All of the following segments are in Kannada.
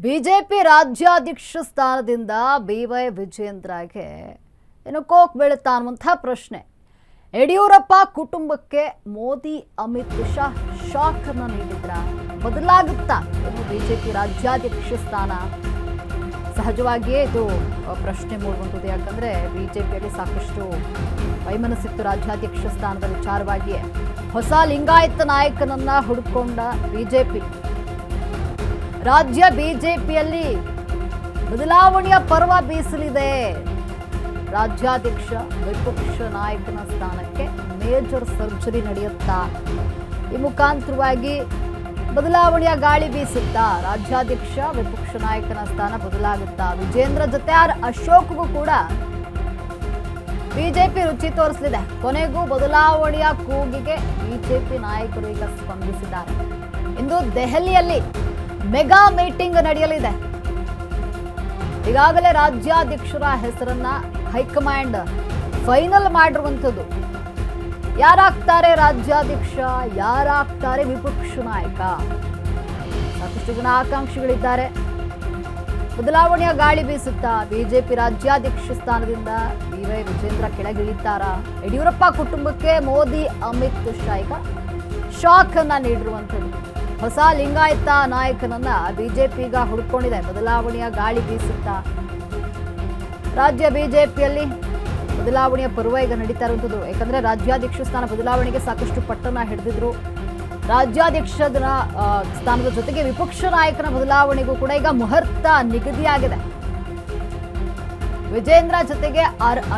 ಬಿಜೆಪಿ ರಾಜ್ಯಾಧ್ಯಕ್ಷ ಸ್ಥಾನದಿಂದ ಬಿವೈ ವಿಜೇಂದ್ರಗೆ ಏನು ಕೋಕ್ ಬೀಳುತ್ತಾ ಅನ್ನುವಂಥ ಪ್ರಶ್ನೆ. ಯಡಿಯೂರಪ್ಪ ಕುಟುಂಬಕ್ಕೆ ಮೋದಿ ಅಮಿತ್ ಶಾ ಶಾಕ್ ಅನ್ನು ನೀಡಿದ್ರ ಬದಲಾಗುತ್ತಾ ಏನು ಬಿಜೆಪಿ ರಾಜ್ಯಾಧ್ಯಕ್ಷ ಸ್ಥಾನ? ಸಹಜವಾಗಿಯೇ ಇದು ಪ್ರಶ್ನೆ ಮೂಡುವಂಥದ್ದು. ಯಾಕಂದ್ರೆ ಬಿಜೆಪಿಯಲ್ಲಿ ಸಾಕಷ್ಟು ವೈಮನಸ್ಸಿತ್ತು ರಾಜ್ಯಾಧ್ಯಕ್ಷ ಸ್ಥಾನದ ವಿಚಾರವಾಗಿಯೇ. ಹೊಸ ಲಿಂಗಾಯತ ನಾಯಕನನ್ನ ಹುಡುಕೊಂಡ ಬಿಜೆಪಿ. ರಾಜ್ಯ ಬಿಜೆಪಿಯಲ್ಲಿ ಬದಲಾವಣೆಯ ಪರ್ವ ಬೀಸಲಿದೆ. ರಾಜ್ಯಾಧ್ಯಕ್ಷ ವಿಪಕ್ಷ ನಾಯಕನ ಸ್ಥಾನಕ್ಕೆ ಮೇಜರ್ ಸರ್ಜರಿ ನಡೆಯುತ್ತಾ? ಈ ಮುಖಾಂತರವಾಗಿ ಬದಲಾವಣೆಯ ಗಾಳಿ ಬೀಸುತ್ತಾ? ರಾಜ್ಯಾಧ್ಯಕ್ಷ ವಿಪಕ್ಷ ನಾಯಕನ ಸ್ಥಾನ ಬದಲಾಗುತ್ತಾ? ವಿಜೇಂದ್ರ ಜೊತೆ ಅಶೋಕ್ಗೂ ಕೂಡ ಬಿಜೆಪಿ ರುಚಿ ತೋರಿಸಲಿದೆ. ಕೊನೆಗೂ ಬದಲಾವಣೆಯ ಕೂಗಿಗೆ ಬಿಜೆಪಿ ನಾಯಕರು ಈಗ ಸ್ಪಂದಿಸಿದ್ದಾರೆ. ಇಂದು ದೆಹಲಿಯಲ್ಲಿ ಮೆಗಾ ಮೀಟಿಂಗ್ ನಡೆಯಲಿದೆ. ಈಗಾಗಲೇ ರಾಜ್ಯಾಧ್ಯಕ್ಷರ ಹೆಸರನ್ನ ಹೈಕಮಾಂಡ್ ಫೈನಲ್ ಮಾಡಿರುವಂಥದ್ದು. ಯಾರಾಗ್ತಾರೆ ರಾಜ್ಯಾಧ್ಯಕ್ಷ, ಯಾರಾಗ್ತಾರೆ ವಿಪಕ್ಷ ನಾಯಕ? ಸಾಕಷ್ಟು ಜನ ಆಕಾಂಕ್ಷಿಗಳಿದ್ದಾರೆ. ಬದಲಾವಣೆಯ ಗಾಳಿ ಬೀಸುತ್ತಾ? ಬಿಜೆಪಿ ರಾಜ್ಯಾಧ್ಯಕ್ಷ ಸ್ಥಾನದಿಂದ ಬಿವೈ ವಿಜೇಂದ್ರ ಕೆಳಗಿಳಿತಾರಾ? ಯಡಿಯೂರಪ್ಪ ಕುಟುಂಬಕ್ಕೆ ಮೋದಿ ಅಮಿತ್ ಶಾ ಈಗ ಶಾಕ್ ಅನ್ನ ನೀಡಿರುವಂಥದ್ದು. ಹೊಸ ಲಿಂಗಾಯತ ನಾಯಕನನ್ನ ಬಿಜೆಪಿ ಈಗ ಹುಡುಕೊಂಡಿದೆ. ಬದಲಾವಣೆಯ ಗಾಳಿ ಬೀಸುತ್ತಾ? ರಾಜ್ಯ ಬಿಜೆಪಿಯಲ್ಲಿ ಬದಲಾವಣೆಯ ಪರ್ವ ಈಗ ನಡೀತಾ ಇರುವಂಥದ್ದು. ಯಾಕಂದ್ರೆ ರಾಜ್ಯಾಧ್ಯಕ್ಷ ಸ್ಥಾನ ಬದಲಾವಣೆಗೆ ಸಾಕಷ್ಟು ಪಟ್ಟಣ ಹಿಡಿದಿದ್ರು. ರಾಜ್ಯಾಧ್ಯಕ್ಷ ಸ್ಥಾನದ ಜೊತೆಗೆ ವಿಪಕ್ಷ ನಾಯಕನ ಬದಲಾವಣೆಗೂ ಕೂಡ ಈಗ ಮುಹೂರ್ತ ನಿಗದಿಯಾಗಿದೆ. ವಿಜೇಂದ್ರ ಜೊತೆಗೆ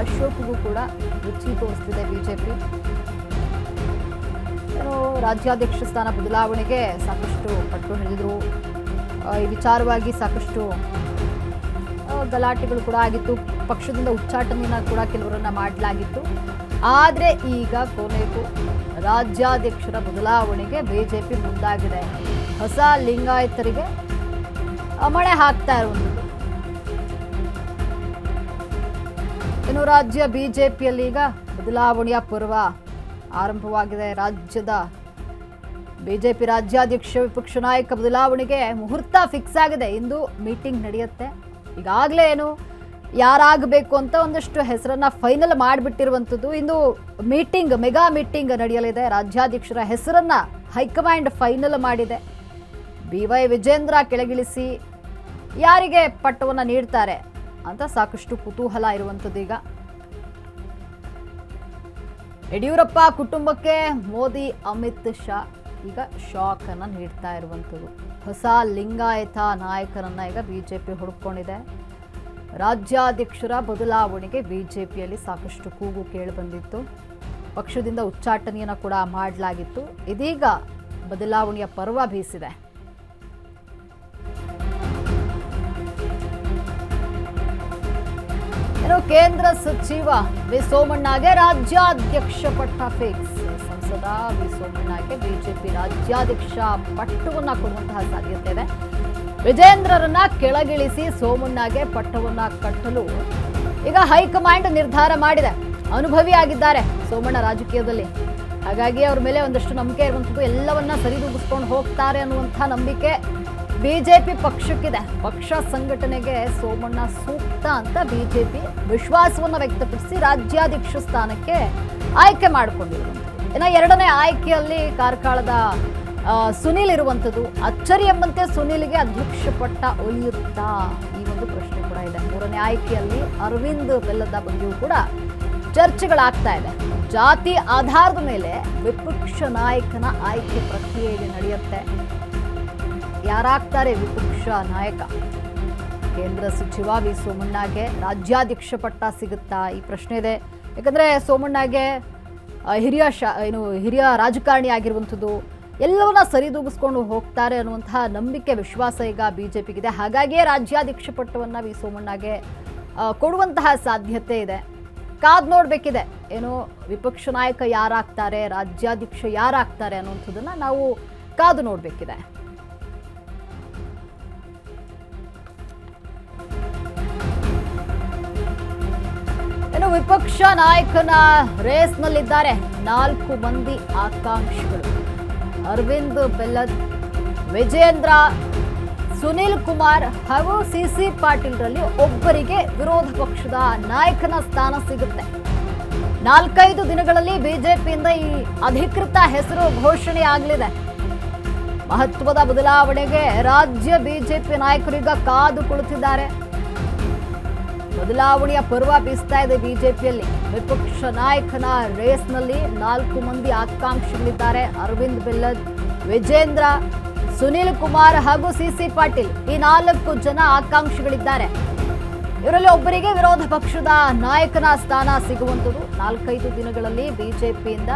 ಅಶೋಕ್ಗೂ ಕೂಡ ರುಚಿ ತೋರಿಸ್ತಿದೆ ಬಿಜೆಪಿ. ರಾಜ್ಯಾಧ್ಯಕ್ಷ ಸ್ಥಾನ ಬದಲಾವಣೆಗೆ ಸಾಕಷ್ಟು ಪಟ್ಟು ಹಿಡಿದಿದ್ರು. ಈ ವಿಚಾರವಾಗಿ ಸಾಕಷ್ಟು ಗಲಾಟೆಗಳು ಕೂಡ ಆಗಿತ್ತು. ಪಕ್ಷದಿಂದ ಉಚ್ಚಾಟನೆಯನ್ನ ಕೂಡ ಕೆಲವರನ್ನ ಮಾಡಲಾಗಿತ್ತು. ಆದರೆ ಈಗ ಕೊನೆಗೂ ರಾಜ್ಯಾಧ್ಯಕ್ಷರ ಬದಲಾವಣೆಗೆ ಬಿಜೆಪಿ ಮುಂದಾಗಿದೆ. ಹೊಸ ಲಿಂಗಾಯತರಿಗೆ ಮಣೆ ಹಾಕ್ತಾ ಇರುವಂಥದ್ದು. ಇನ್ನು ರಾಜ್ಯ ಬಿಜೆಪಿಯಲ್ಲಿ ಈಗ ಬದಲಾವಣೆಯ ಪರ್ವ ಆರಂಭವಾಗಿದೆ. ರಾಜ್ಯದ ಬಿಜೆಪಿ ರಾಜ್ಯಾಧ್ಯಕ್ಷ ವಿಪಕ್ಷ ನಾಯಕ ಬದಲಾವಣೆಗೆ ಮುಹೂರ್ತ ಫಿಕ್ಸ್ ಆಗಿದೆ. ಇಂದು ಮೀಟಿಂಗ್ ನಡೆಯುತ್ತೆ. ಈಗಾಗಲೇ ಏನು ಯಾರಾಗಬೇಕು ಅಂತ ಒಂದಷ್ಟು ಹೆಸರನ್ನ ಫೈನಲ್ ಮಾಡಿಬಿಟ್ಟಿರುವಂಥದ್ದು. ಇಂದು ಮೀಟಿಂಗ್, ಮೆಗಾ ಮೀಟಿಂಗ್ ನಡೆಯಲಿದೆ. ರಾಜ್ಯಾಧ್ಯಕ್ಷರ ಹೆಸರನ್ನ ಹೈಕಮಾಂಡ್ ಫೈನಲ್ ಮಾಡಿದೆ. ಬಿವೈ ವಿಜೇಂದ್ರ ಕೆಳಗಿಳಿಸಿ ಯಾರಿಗೆ ಪಟ್ಟವನ್ನು ನೀಡ್ತಾರೆ ಅಂತ ಸಾಕಷ್ಟು ಕುತೂಹಲ ಇರುವಂಥದ್ದು. ಈಗ ಯಡಿಯೂರಪ್ಪ ಕುಟುಂಬಕ್ಕೆ ಮೋದಿ ಅಮಿತ್ ಶಾ ಈಗ ಶಾಕ್ ಅನ್ನ ನೀಡ್ತಾ ಇರುವಂಥದ್ದು. ಹೊಸ ಲಿಂಗಾಯತ ನಾಯಕರನ್ನ ಈಗ ಬಿಜೆಪಿ ಹುಡುಕೊಂಡಿದೆ. ರಾಜ್ಯಾಧ್ಯಕ್ಷರ ಬದಲಾವಣೆಗೆ ಬಿಜೆಪಿಯಲ್ಲಿ ಸಾಕಷ್ಟು ಕೂಗು ಕೇಳಿ ಬಂದಿತ್ತು. ಪಕ್ಷದಿಂದ ಉಚ್ಚಾಟನೆಯನ್ನು ಕೂಡ ಮಾಡಲಾಗಿತ್ತು. ಇದೀಗ ಬದಲಾವಣೆಯ ಪರ್ವ ಬೀಸಿದೆ. ಇನ್ನು ಕೇಂದ್ರ ಸಚಿವ ವಿ ಸೋಮಣ್ಣಗೆ ರಾಜ್ಯಾಧ್ಯಕ್ಷ ಪಟ್ಟ ಫಿಕ್ಸ್. ಸಂಸದ ವಿ ಸೋಮಣ್ಣಗೆ ಬಿಜೆಪಿ ರಾಜ್ಯಾಧ್ಯಕ್ಷ ಪಟ್ಟವನ್ನ ಕೊಡುವಂತಹ ಸಾಧ್ಯತೆ ಇದೆ. ವಿಜೇಂದ್ರರನ್ನ ಕೆಳಗಿಳಿಸಿ ಸೋಮಣ್ಣಗೆ ಪಟ್ಟವನ್ನ ಕಟ್ಟಲು ಈಗ ಹೈಕಮಾಂಡ್ ನಿರ್ಧಾರ ಮಾಡಿದೆ. ಅನುಭವಿ ಆಗಿದ್ದಾರೆ ಸೋಮಣ್ಣ ರಾಜಕೀಯದಲ್ಲಿ. ಹಾಗಾಗಿ ಅವ್ರ ಮೇಲೆ ಒಂದಷ್ಟು ನಂಬಿಕೆ ಇರುವಂಥದ್ದು. ಎಲ್ಲವನ್ನ ಸರಿದೂಗಿಸ್ಕೊಂಡು ಹೋಗ್ತಾರೆ ಅನ್ನುವಂಥ ನಂಬಿಕೆ ಬಿಜೆಪಿ ಪಕ್ಷಕ್ಕಿದೆ. ಪಕ್ಷ ಸಂಘಟನೆಗೆ ಸೋಮಣ್ಣ ಸೂಕ್ತ ಅಂತ ಬಿಜೆಪಿ ವಿಶ್ವಾಸವನ್ನು ವ್ಯಕ್ತಪಡಿಸಿ ರಾಜ್ಯಾಧ್ಯಕ್ಷ ಸ್ಥಾನಕ್ಕೆ ಆಯ್ಕೆ ಮಾಡಿಕೊಂಡಿರುವಂಥದ್ದು. ಇನ್ನು ಎರಡನೇ ಆಯ್ಕೆಯಲ್ಲಿ ಕಾರ್ಕಳದ ಸುನೀಲ್ ಇರುವಂಥದ್ದು. ಅಚ್ಚರಿ ಎಂಬಂತೆ ಸುನೀಲ್ಗೆ ಅಧ್ಯಕ್ಷ ಪಟ್ಟ ಒಲಿಯುತ್ತಾ? ಈ ಒಂದು ಪ್ರಶ್ನೆ ಕೂಡ ಇದೆ. ಮೂರನೇ ಆಯ್ಕೆಯಲ್ಲಿ ಅರವಿಂದ್ ಬೆಲ್ಲದ ಬಗ್ಗೆಯೂ ಕೂಡ ಚರ್ಚೆಗಳಾಗ್ತಾ ಇದೆ. ಜಾತಿ ಆಧಾರದ ಮೇಲೆ ವಿಪಕ್ಷ ನಾಯಕನ ಆಯ್ಕೆ ಪ್ರಕ್ರಿಯೆ ನಡೆಯುತ್ತೆ. ಯಾರಾಗ್ತಾರೆ ವಿಪಕ್ಷ ನಾಯಕ? ಕೇಂದ್ರ ಸಚಿವ ವಿ ಸೋಮಣ್ಣಗೆ ರಾಜ್ಯಾಧ್ಯಕ್ಷ ಪಟ್ಟ ಸಿಗುತ್ತಾ? ಈ ಪ್ರಶ್ನೆ ಇದೆ. ಯಾಕಂದ್ರೆ ಸೋಮಣ್ಣಗೆ ಹಿರಿಯ ರಾಜಕಾರಣಿ ಆಗಿರುವಂಥದ್ದು. ಎಲ್ಲವನ್ನ ಸರಿದೂಗಿಸ್ಕೊಂಡು ಹೋಗ್ತಾರೆ ಅನ್ನುವಂತಹ ನಂಬಿಕೆ, ವಿಶ್ವಾಸ ಈಗ ಬಿಜೆಪಿಗಿದೆ. ಹಾಗಾಗಿಯೇ ರಾಜ್ಯಾಧ್ಯಕ್ಷ ಪಟ್ಟವನ್ನ ವಿ ಸೋಮಣ್ಣಗೆ ಕೊಡುವಂತಹ ಸಾಧ್ಯತೆ ಇದೆ. ಕಾದ್ ನೋಡ್ಬೇಕಿದೆ. ಏನು ವಿಪಕ್ಷ ನಾಯಕ ಯಾರಾಗ್ತಾರೆ, ರಾಜ್ಯಾಧ್ಯಕ್ಷ ಯಾರಾಗ್ತಾರೆ ಅನ್ನುವಂಥದ್ದನ್ನ ನಾವು ಕಾದು ನೋಡ್ಬೇಕಿದೆ. ಇನ್ನು ವಿಪಕ್ಷ ನಾಯಕನ ರೇಸ್ನಲ್ಲಿದ್ದಾರೆ 4 ಮಂದಿ ಆಕಾಂಕ್ಷಿಗಳು. ಅರವಿಂದ್ ಬೆಲ್ಲದ್, ವಿಜೇಂದ್ರ, ಸುನಿಲ್ ಕುಮಾರ್ ಹಾಗೂ ಸಿಸಿ ಪಾಟೀಲ್ರಲ್ಲಿ ಒಬ್ಬರಿಗೆ ವಿರೋಧ ಪಕ್ಷದ ನಾಯಕನ ಸ್ಥಾನ ಸಿಗುತ್ತೆ. 4-5 ದಿನಗಳಲ್ಲಿ ಬಿಜೆಪಿಯಿಂದ ಈ ಅಧಿಕೃತ ಹೆಸರು ಘೋಷಣೆ ಆಗಲಿದೆ. ಮಹತ್ವದ ಬದಲಾವಣೆಗೆ ರಾಜ್ಯ ಬಿಜೆಪಿ ನಾಯಕರೀಗ ಕಾದು ಕುಳಿತಿದ್ದಾರೆ. ಬದಲಾವಣೆಯ ಪರ್ವ ಬೀಸ್ತಾ ಇದೆ ಬಿಜೆಪಿಯಲ್ಲಿ. ವಿಪಕ್ಷ ನಾಯಕನ ರೇಸ್ನಲ್ಲಿ 4 ಮಂದಿ ಆಕಾಂಕ್ಷಿಗಳಿದ್ದಾರೆ. ಅರವಿಂದ್ ಬೆಲ್ಲದ್, ವಿಜೇಂದ್ರ, ಸುನಿಲ್ ಕುಮಾರ್ ಹಾಗೂ ಸಿಸಿ ಪಾಟೀಲ್, ಈ 4 ಜನ ಆಕಾಂಕ್ಷಿಗಳಿದ್ದಾರೆ. ಇವರಲ್ಲಿ ಒಬ್ಬರಿಗೆ ವಿರೋಧ ಪಕ್ಷದ ನಾಯಕನ ಸ್ಥಾನ ಸಿಗುವಂಥದ್ದು 4-5 ದಿನಗಳಲ್ಲಿ ಬಿಜೆಪಿಯಿಂದ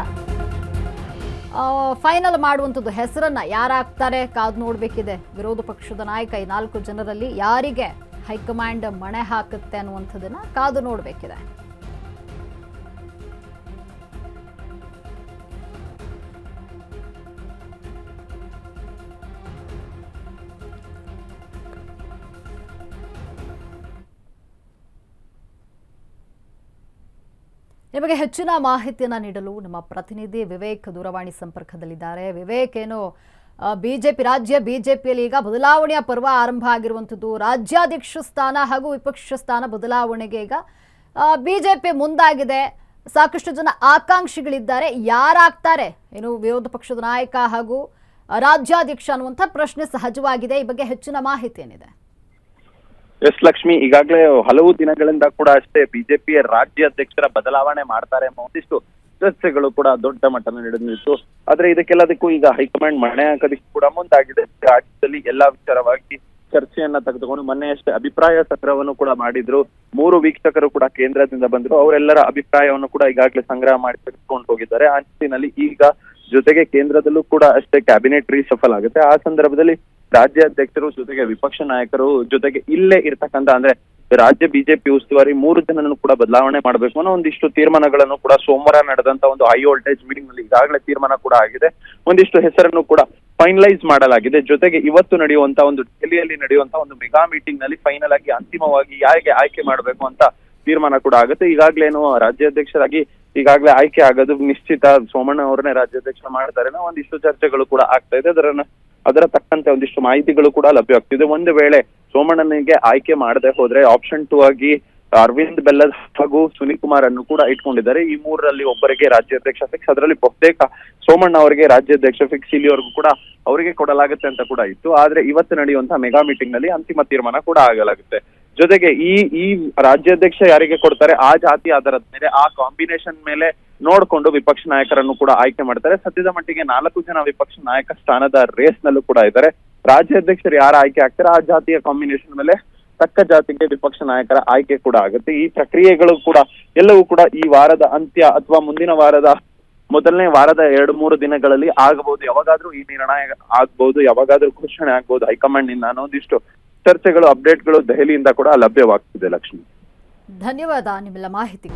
ಫೈನಲ್ ಮಾಡುವಂಥದ್ದು. ಹೆಸರನ್ನ ಯಾರಾಗ್ತಾರೆ ಕಾದು ನೋಡಬೇಕಿದೆ. ವಿರೋಧ ಪಕ್ಷದ ನಾಯಕ ಈ 4 ಜನರಲ್ಲಿ ಯಾರಿಗೆ ಹೈಕಮಾಂಡ್ ಮಣೆ ಹಾಕುತ್ತೆ ಅನ್ನುವಂಥದ್ದನ್ನ ಕಾದು ನೋಡಬೇಕಿದೆ. ನಿಮಗೆ ಹೆಚ್ಚಿನ ಮಾಹಿತಿಯನ್ನು ನೀಡಲು ನಮ್ಮ ಪ್ರತಿನಿಧಿ ವಿವೇಕ್ ದೂರವಾಣಿ ಸಂಪರ್ಕದಲ್ಲಿದ್ದಾರೆ. ವಿವೇಕ್, ಏನು ಬಿಜೆಪಿ ರಾಜ್ಯ ಬಿಜೆಪಿಯಲ್ಲಿ ಈಗ ಬದಲಾವಣೆಯ ಪರ್ವ ಆರಂಭ ಆಗಿರುವಂಥದ್ದು. ರಾಜ್ಯಾಧ್ಯಕ್ಷ ಸ್ಥಾನ ಹಾಗೂ ವಿಪಕ್ಷ ಸ್ಥಾನ ಬದಲಾವಣೆಗೆ ಈಗ ಬಿಜೆಪಿ ಮುಂದಾಗಿದೆ. ಸಾಕಷ್ಟು ಜನ ಆಕಾಂಕ್ಷಿಗಳಿದ್ದಾರೆ. ಯಾರಾಗ್ತಾರೆ ಏನು ವಿರೋಧ ಪಕ್ಷದ ನಾಯಕ ಹಾಗೂ ರಾಜ್ಯಾಧ್ಯಕ್ಷ ಅನ್ನುವಂಥ ಪ್ರಶ್ನೆ ಸಹಜವಾಗಿದೆ. ಈ ಬಗ್ಗೆ ಹೆಚ್ಚಿನ ಮಾಹಿತಿ ಏನಿದೆ? ಎಸ್ ಲಕ್ಷ್ಮಿ, ಈಗಾಗಲೇ ಹಲವು ದಿನಗಳಿಂದ ಕೂಡ ಅಷ್ಟೇ ಬಿಜೆಪಿಯ ರಾಜ್ಯಾಧ್ಯಕ್ಷರ ಬದಲಾವಣೆ ಮಾಡ್ತಾರೆ ಎಂಬ ಒಂದಿಷ್ಟು ಚರ್ಚೆಗಳು ಕೂಡ ದೊಡ್ಡ ಮಟ್ಟದಲ್ಲಿ ನಡೆದಿತ್ತು. ಆದ್ರೆ ಇದಕ್ಕೆಲ್ಲದಕ್ಕೂ ಈಗ ಹೈಕಮಾಂಡ್ ಮಣೆ ಹಾಕೋದಕ್ಕೆ ಕೂಡ ಮುಂದಾಗಿದೆ. ರಾಜ್ಯದಲ್ಲಿ ಎಲ್ಲಾ ವಿಚಾರವಾಗಿ ಚರ್ಚೆಯನ್ನ ತೆಗೆದುಕೊಂಡು ಮೊನ್ನೆಯಷ್ಟೇ ಅಭಿಪ್ರಾಯ ಸಂಗ್ರಹವನ್ನು ಕೂಡ ಮಾಡಿದ್ರು. 3 ವೀಕ್ಷಕರು ಕೂಡ ಕೇಂದ್ರದಿಂದ ಬಂದ್ರು. ಅವರೆಲ್ಲರ ಅಭಿಪ್ರಾಯವನ್ನು ಕೂಡ ಈಗಾಗಲೇ ಸಂಗ್ರಹ ಮಾಡಿ ತೆಗೆದುಕೊಂಡು ಹೋಗಿದ್ದಾರೆ. ಆ ನಿಟ್ಟಿನಲ್ಲಿ ಈಗ ಜೊತೆಗೆ ಕೇಂದ್ರದಲ್ಲೂ ಕೂಡ ಅಷ್ಟೇ ಕ್ಯಾಬಿನೆಟ್ ರೀಶಫಲ್ ಆಗುತ್ತೆ. ಆ ಸಂದರ್ಭದಲ್ಲಿ ರಾಜ್ಯಾಧ್ಯಕ್ಷರು ಜೊತೆಗೆ ವಿಪಕ್ಷ ನಾಯಕರು ಜೊತೆಗೆ ಇಲ್ಲೇ ಇರ್ತಕ್ಕಂಥ ಅಂದ್ರೆ ರಾಜ್ಯ ಬಿಜೆಪಿ ಉಸ್ತುವಾರಿ 3 ಜನರನ್ನು ಕೂಡ ಬದಲಾವಣೆ ಮಾಡಬೇಕು ಅನ್ನೋ ಒಂದಿಷ್ಟು ತೀರ್ಮಾನಗಳನ್ನು ಕೂಡ ಸೋಮವಾರ ನಡೆದಂತ ಒಂದು ಹೈ ವೋಲ್ಟೇಜ್ ಮೀಟಿಂಗ್ ನಲ್ಲಿ ಈಗಾಗಲೇ ತೀರ್ಮಾನ ಕೂಡ ಆಗಿದೆ. ಒಂದಿಷ್ಟು ಹೆಸರನ್ನು ಕೂಡ ಫೈನಲೈಸ್ ಮಾಡಲಾಗಿದೆ. ಜೊತೆಗೆ ಇವತ್ತು ನಡೆಯುವಂತ ಒಂದು ಡೆಲ್ಲಿಯಲ್ಲಿ ನಡೆಯುವಂತ ಒಂದು ಮೆಗಾ ಮೀಟಿಂಗ್ ನಲ್ಲಿ ಫೈನಲ್ ಆಗಿ ಅಂತಿಮವಾಗಿ ಯಾರಿಗೆ ಆಯ್ಕೆ ಮಾಡಬೇಕು ಅಂತ ತೀರ್ಮಾನ ಕೂಡ ಆಗುತ್ತೆ. ಈಗಾಗ್ಲೇನು ರಾಜ್ಯಾಧ್ಯಕ್ಷರಾಗಿ ಈಗಾಗಲೇ ಆಯ್ಕೆ ಆಗೋದು ನಿಶ್ಚಿತ. ಸೋಮಣ್ಣ ಅವ್ರನ್ನೇ ರಾಜ್ಯಾಧ್ಯಕ್ಷ ಮಾಡ್ತಾರೆ. ಒಂದಿಷ್ಟು ಚರ್ಚೆಗಳು ಕೂಡ ಆಗ್ತಾ ಇದೆ. ಅದರ ತಕ್ಕಂತೆ ಒಂದಿಷ್ಟು ಮಾಹಿತಿಗಳು ಕೂಡ ಲಭ್ಯವಾಗ್ತಿದೆ. ಒಂದು ವೇಳೆ ಸೋಮಣ್ಣನಿಗೆ ಆಯ್ಕೆ ಮಾಡದೆ ಹೋದ್ರೆ ಆಪ್ಷನ್ 2 ಆಗಿ ಅರವಿಂದ್ ಬೆಲ್ಲದ್ ಹಾಗೂ ಸುನಿಲ್ ಕುಮಾರ್ ಅನ್ನು ಕೂಡ ಇಟ್ಕೊಂಡಿದ್ದಾರೆ. ಈ 3ರಲ್ಲಿ ಒಬ್ಬರಿಗೆ ರಾಜ್ಯಾಧ್ಯಕ್ಷ ಫಿಕ್ಸ್. ಅದರಲ್ಲಿ ಬಹುತೇಕ ಸೋಮಣ್ಣ ಅವರಿಗೆ ರಾಜ್ಯಾಧ್ಯಕ್ಷ ಫಿಕ್ಸ್ ಇಲ್ಲಿವರೆಗೂ ಕೂಡ ಅವರಿಗೆ ಕೊಡಲಾಗುತ್ತೆ ಅಂತ ಕೂಡ ಇತ್ತು. ಆದ್ರೆ ಇವತ್ತು ನಡೆಯುವಂತಹ ಮೆಗಾ ಮೀಟಿಂಗ್ ನಲ್ಲಿ ಅಂತಿಮ ತೀರ್ಮಾನ ಕೂಡ ಆಗಲಾಗುತ್ತೆ. ಜೊತೆಗೆ ಈ ರಾಜ್ಯಾಧ್ಯಕ್ಷ ಯಾರಿಗೆ ಕೊಡ್ತಾರೆ ಆ ಜಾತಿ ಆಧಾರದ ಮೇಲೆ ಆ ಕಾಂಬಿನೇಷನ್ ಮೇಲೆ ನೋಡ್ಕೊಂಡು ವಿಪಕ್ಷ ನಾಯಕರನ್ನು ಕೂಡ ಆಯ್ಕೆ ಮಾಡ್ತಾರೆ. ಸದ್ಯದ ಮಟ್ಟಿಗೆ 4 ಜನ ವಿಪಕ್ಷ ನಾಯಕ ಸ್ಥಾನದ ರೇಸ್ ನಲ್ಲೂ ಕೂಡ ಇದ್ದಾರೆ. ರಾಜ್ಯಾಧ್ಯಕ್ಷರು ಯಾರು ಆಯ್ಕೆ ಆಗ್ತಾರೆ ಆ ಜಾತಿಯ ಕಾಂಬಿನೇಷನ್ ಮೇಲೆ ತಕ್ಕ ಜಾತಿಗೆ ವಿಪಕ್ಷ ನಾಯಕರ ಆಯ್ಕೆ ಕೂಡ ಆಗುತ್ತೆ. ಈ ಪ್ರಕ್ರಿಯೆಗಳು ಕೂಡ ಎಲ್ಲವೂ ಕೂಡ ಈ ವಾರದ ಅಂತ್ಯ ಅಥವಾ ಮುಂದಿನ ವಾರದ ಮೊದಲನೇ ವಾರದ 2-3 ದಿನಗಳಲ್ಲಿ ಆಗಬಹುದು. ಯಾವಾಗಾದ್ರೂ ಈ ನಿರ್ಣಯ ಆಗ್ಬಹುದು, ಯಾವಾಗಾದ್ರೂ ಘೋಷಣೆ ಆಗ್ಬಹುದು ಹೈಕಮಾಂಡ್ ನಿಂದ ಅನ್ನೋದಿಷ್ಟು ಚರ್ಚೆಗಳು, ಅಪ್ಡೇಟ್ಗಳು ದೆಹಲಿಯಿಂದ ಕೂಡ ಲಭ್ಯವಾಗ್ತಿದೆ. ಲಕ್ಷ್ಮಿ, ಧನ್ಯವಾದ ನಿಮ್ಮೆಲ್ಲ ಮಾಹಿತಿ.